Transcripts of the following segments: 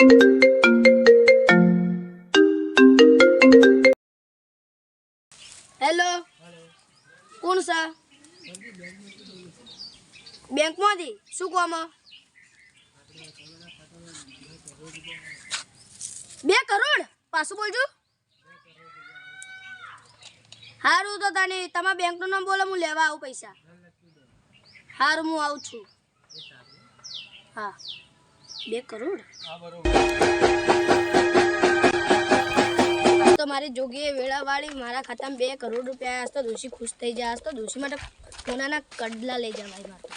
Hello, કોણ છે? બેંકમાંથી શું કામ? 2 કરોડ પાછું બોલજો. હારું તો તને તમારા બેંકનું નામ બોલો, હું લેવા આવું પૈસા. હારું, હું આવું છું. હા, 2 કરોડ તો મારી જોગીએ વેળાવાળી મારા ખાતામાં 2 કરોડ રૂપિયા આવ્યા. તો દોશી ખુશ થઈ જાય. તો દોશી માટે સોનાના કડલા લઈ જવાય મારે.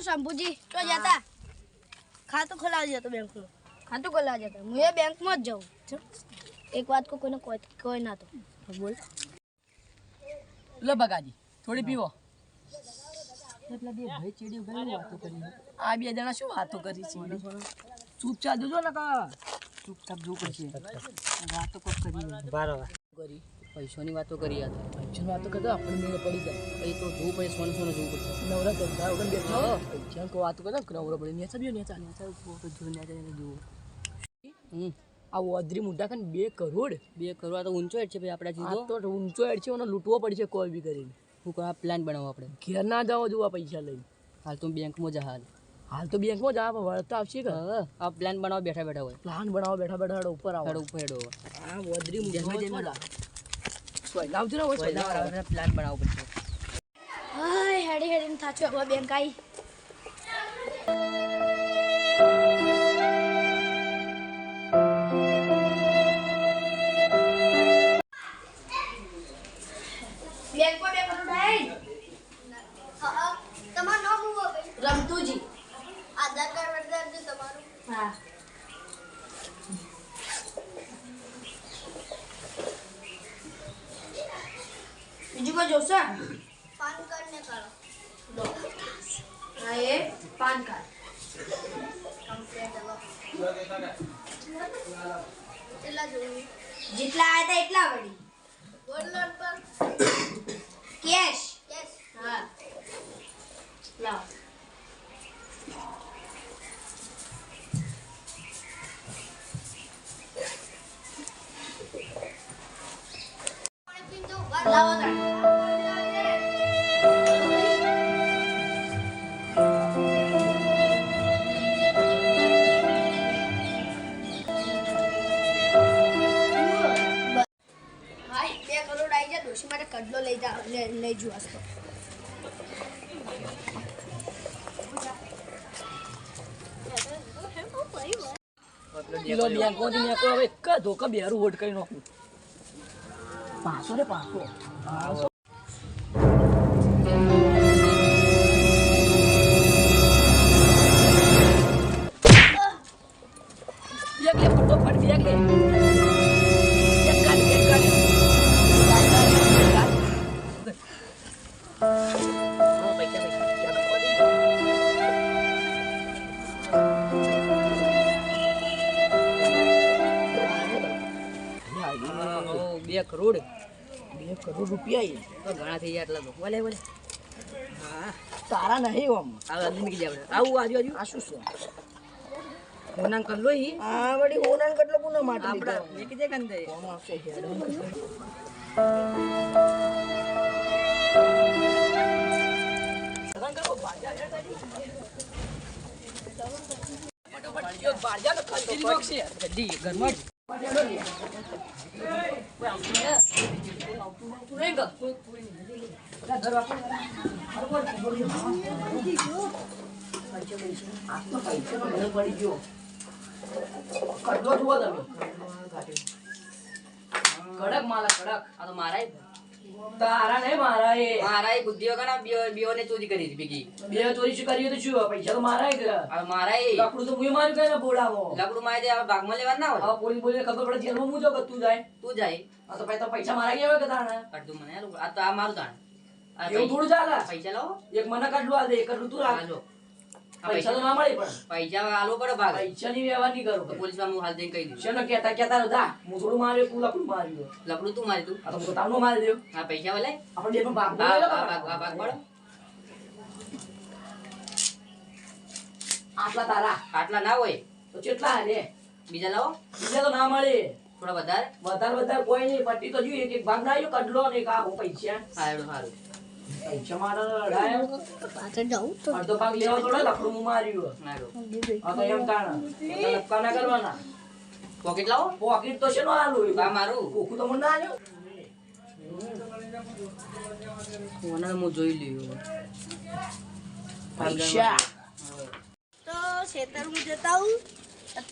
શંભુજી તો જતા ખાતું ખોલાવી જતો બેંકનું. ખાતું ખોલાવી જતા હું એ બેંકમાં જ જાઉં. એક વાત કોઈને કોઈ ના તો બોલ. લો બગાજી થોડી પીવો. એટલા બે ભાઈ ચીડી ગઈ વાતો કરી. આ 2 જણા શું વાતો કરી છે? ચૂપચાપ જોજો ને કા ચૂપચાપ જો કરશે. વાતો કોક કરી બરાબર કરી. પૈસાની વાતો કરી હતા. પૈસાની વાતો કરતા આપણે મેળ પડી જાય. એ તો જોવું પડે, સોનું સોનું જોવું પડશે. નવરા ધંધા વગર બેઠા પૈસા કો વાતો કરે નવરા પડે ને ચાલ્યો ને ચાલે જોવું. આ ઓદરી મુદ્દા ખાને 2 કરોડ આ તો ઊંચો હેડ છે ભાઈ. આપણા જીતો તો ઊંચો હેડ છે, એને લૂંટવો પડશે કોઈ બી કરીને. હું કહું પ્લાન બનાવો આપણે. ઘેર ના જાઓ જો આ પૈસા લઈને. હાલ તો બેંકમાં જા. હાલ તો બેંકમાં જા, વળતા આવશે કે આ પ્લાન બનાવો બેઠા બેઠા હોય. પ્લાન બનાવો બેઠા બેઠા ઉપર આવો. ઉપર હેડો આ ઓદરી મુદ્દા લાવજો ને પ્લાન બનાવવો પડશે. હાય હેડી હેડીને થાચો હવે બેંક આવી. બેંકમાં 2 કરોડ આવ્યા. તમારું નામ શું હોય? રમતુજી. આધાર કાર્ડ વડે તમારું? હા. બીજું કોઈ જોશે? પાન કાર્ડ ને કાઢો. હા, એ પાન કાર્ડ કેટલા જોવું? જેટલા આવ્યા હતા એટલા વળી. ગોલ્ડ પર કેશ. હા લાવ. લાવો તાણ. માટે કડલો લઈ જુ આસ્તો. કિલો બેંકો થી મેકો હવે કા ધોકા બેરું વોટ કરી નાખું. 500 રે 500. બેગ લે ફટોફટ બેગ લે. કરોડ 2 કરોડ રૂપિયા તો ઘણા થઈ ગયા. એટલા તો બોલે બોલે. હા તારા નહીં ઓમ આ આદમી કી જાય. આવું આજુ આજુ આ શું છે? ઓનાન કર લો ઈ. આ વડી ઓનાન કટલો કોનો માટે આપડા મેકી દે કંદે કોમ આવશે હેડ. સગન કરો બાજા હેડ તાજી. ફટોફટ યો બાજા તો ખંજીરી નોખશે જલ્દી ઘરમાં. કડક માલા કડક. આ તો મારા તારા નહીં મારા બુદ્ધિઓ ઘણા બીઓ ને ચોરી કરી ભેગી. 2 ચોરી શું કરી તો શું પૈસા તો મારા મારા લાકડું તો મુએ માર્યું કઈ બોડાવો. લાકડું મારે ભાગમાં લેવા ના હોય. પોલીસ બોલીને ખબર પડે જેલમાં હું જો તું જાય. આ તો પૈસા મારા ગયા હોય કે તાણા કાઢ મને આ તો આ મારું તાણ એવું થોડું ચાલે. પૈસા લાવો એક મને કાઢલું આ દે એક કાઢલું તું રાખજો. પૈસા તો ના મળે પણ પૈસા આલો પડે ભાગ પૈસાની વ્યવહાર નહીં કરો તો પોલીસમાં હું હાલ જઈને કહી દઉં શેનો કહેતા રહો હું થોડું માર્યો તું લપડું માર્યો લપડું તું મારી તું આ તો પોતાનો મારી દઉં હા પૈસા વાલે આપણે બે ભાગ ભાગ પડો આટલા તારા આટલા ના હોય તો કેટલા લે બીજા લાવો બીજા તો ના મળે થોડા વધારે વધારે કોઈ નહીં પટ્ટી તો જોઈએ એક ભાગ ના આવ્યો કડલો ને એક આ પૈસા સારું સારું પૈસા મારે લડાયો પાછળ જાઉં તો અડધો ભાગ લેવો થોડો લપડું હું માર્યું સારું આ તો એમ કાણા લપકા ના કરવાના પોકેટ લાવો પોકેટ તો છે નો આલું બા મારું કોકું તો મને ના આલ્યો કોને હું જોઈ લઉં પૈસા તો ખેતર હું જતા હું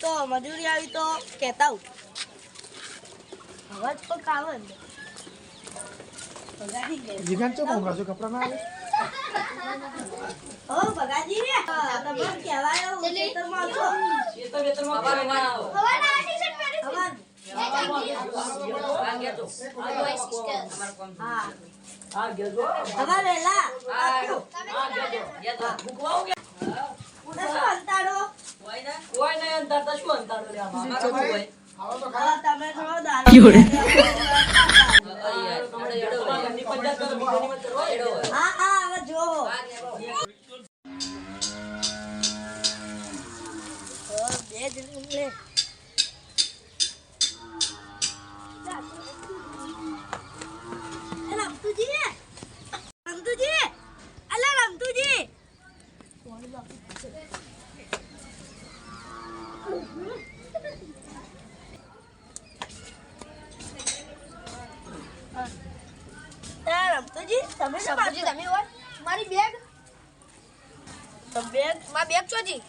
તો મજૂરી આવી તો કહેતા હું અવાજ તો કાવે ને જીગન ચો મોંઘા છો કપડા ના આવે ઓ બગાજી રે તમે કહેવાયો ખેતરમાં છો ખેતર વેતરમાં પારે ના આવો હવાના આ ટી-શર્ટ પહેરી હવાન આ ગેજો હા આ ગેજો હવા વેલા આ ગેજો ભૂખવાઓ કે શું અંતાડો કોઈ નહીં અંતર તો શું અંતર લે આમાં હા તમે થોડો દારૂ હા હા હવે જો બે જણ લે રમતુજી અલા રમતુજી રમતુજી તમે તમે હોય મારી બેગ બેગ માં બેગ ચોજી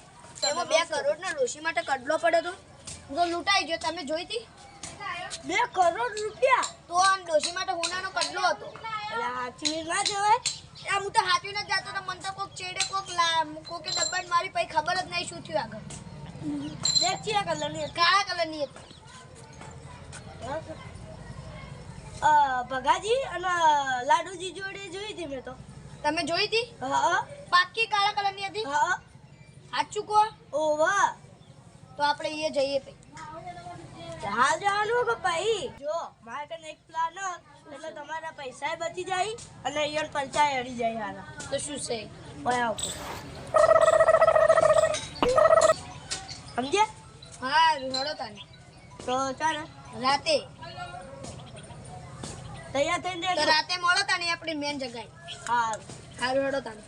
એમાં 2 કરોડના ડોશી માટે કડલો પડ્યો તો હું તો લૂંટાઈ ગયો તમે જોઈ હતી 2 કરોડ રૂપિયા તો આ ડોશી માટે હોનાનો કડલો હતો એટલે હાચવી ના જવાય આ હું તો હાચવી ન જાતો તો મન તો કોક ચેડે કોકે ડબ્બાને મારી પછી ખબર જ નહીં શું થયું આગળ બેગ ચિયા કલરની કાળા કલરની હતી ભગાજી અને લાડુજી જોડે જોઈ હતી મેં તો તમે જોઈ હતી હા પાક્કી કાળા કલરની હતી હા સાચું કો ઓવા તો આપણે એ જઈએ પછી હાલ જવાનું કે ભાઈ જો મારે કને એક પ્લાન એટલે તમારા પૈસા બચી જાય અને અહીંયા પંચાય અડી જાય હાલ તો શું છે ભાઈ આવો સમજે હા રડો તાને તો ચાલો રાતે તૈયાર થઈને તો રાતે મળો તાને આપણી મેન જગાઈ હા હારું હડો તાને